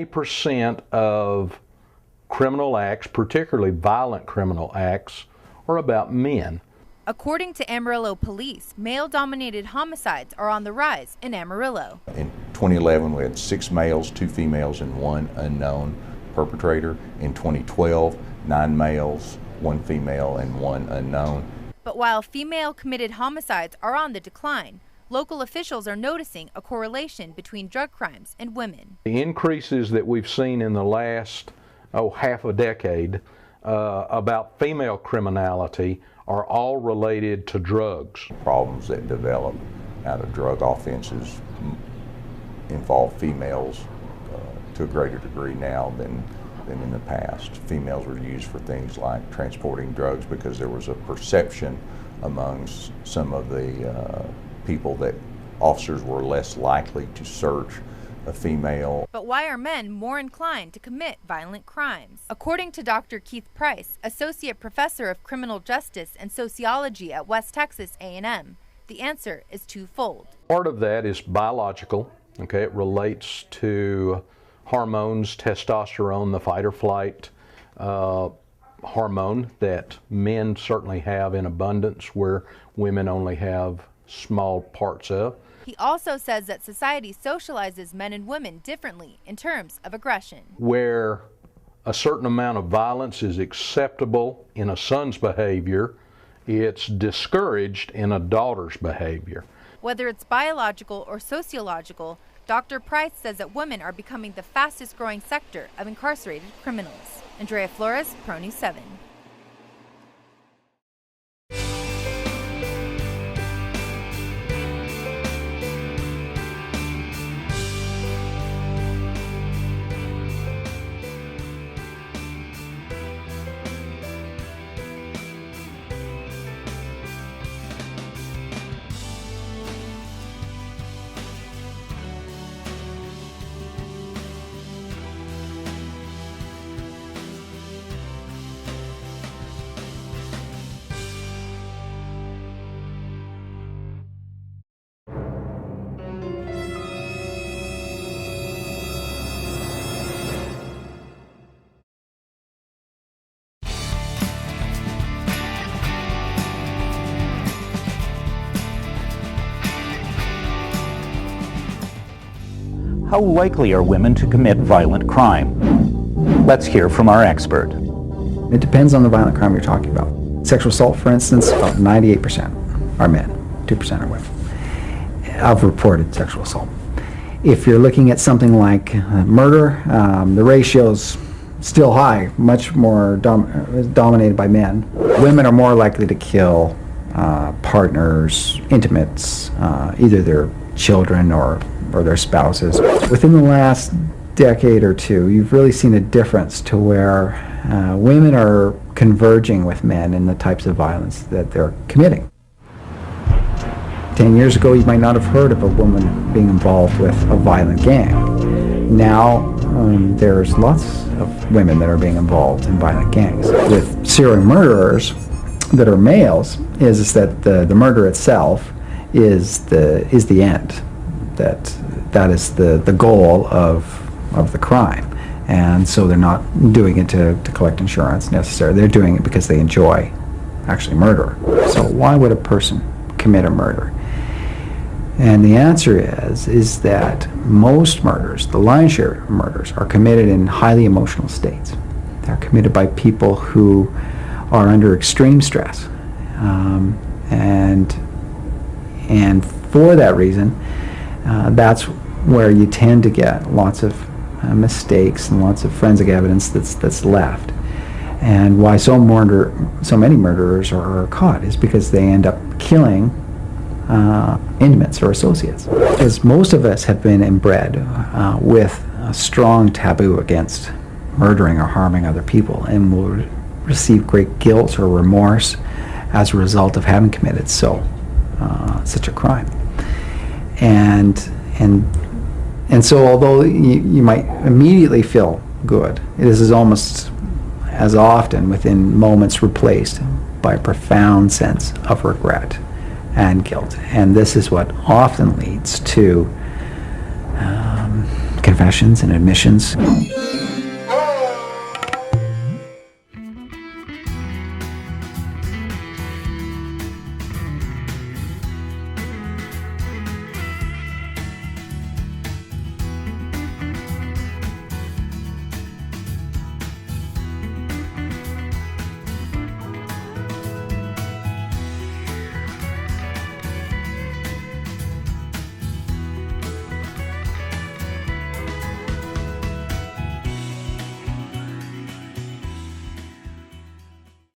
90% of criminal acts, particularly violent criminal acts, are about men. According to Amarillo police, male-dominated homicides are on the rise in Amarillo. In 2011, we had 6 males, 2 females, and 1 unknown perpetrator. In 2012, 9 males, 1 female, and 1 unknown. But while female-committed homicides are on the decline, local officials are noticing a correlation between drug crimes and women. The increases that we've seen in the last, half a decade about female criminality are all related to drugs. Problems that develop out of drug offenses involve females to a greater degree now than in the past. Females were used for things like transporting drugs because there was a perception among some of the people that officers were less likely to search a female. But why are men more inclined to commit violent crimes? According to Dr. Keith Price, Associate Professor of Criminal Justice and Sociology at West Texas A&M, the answer is twofold. Part of that is biological. Okay, it relates to hormones, testosterone, the fight or flight hormone that men certainly have in abundance where women only have small parts of. He also says that society socializes men and women differently in terms of aggression. Where a certain amount of violence is acceptable in a son's behavior, it's discouraged in a daughter's behavior. Whether it's biological or sociological, Dr. Price says that women are becoming the fastest growing sector of incarcerated criminals. Andrea Flores, Pro News 7. How likely are women to commit violent crime? Let's hear from our expert. It depends on the violent crime you're talking about. Sexual assault, for instance, about 98% are men, 2% are women, of reported sexual assault. If you're looking at something like murder, the ratio's still high, much more dominated by men. Women are more likely to kill partners, intimates, either their children or their spouses. Within the last decade or two, you've really seen a difference to where women are converging with men in the types of violence that they're committing. 10 years ago, you might not have heard of a woman being involved with a violent gang. Now, there's lots of women that are being involved in violent gangs. With serial murderers that are males, is that the murder itself is the end. That is the goal of the crime, and so they're not doing it to collect insurance necessarily. They're doing it because they enjoy actually murder. So why would a person commit a murder? And the answer is that most murders, the lion's share of murders, are committed in highly emotional states. They're committed by people who are under extreme stress, and for that reason, that's where you tend to get lots of mistakes and lots of forensic evidence that's left. And why so many murderers are caught is because they end up killing intimates or associates. Because most of us have been inbred with a strong taboo against murdering or harming other people, and will receive great guilt or remorse as a result of having committed such a crime. And so although you might immediately feel good, this is almost as often within moments replaced by a profound sense of regret and guilt. And this is what often leads to confessions and admissions.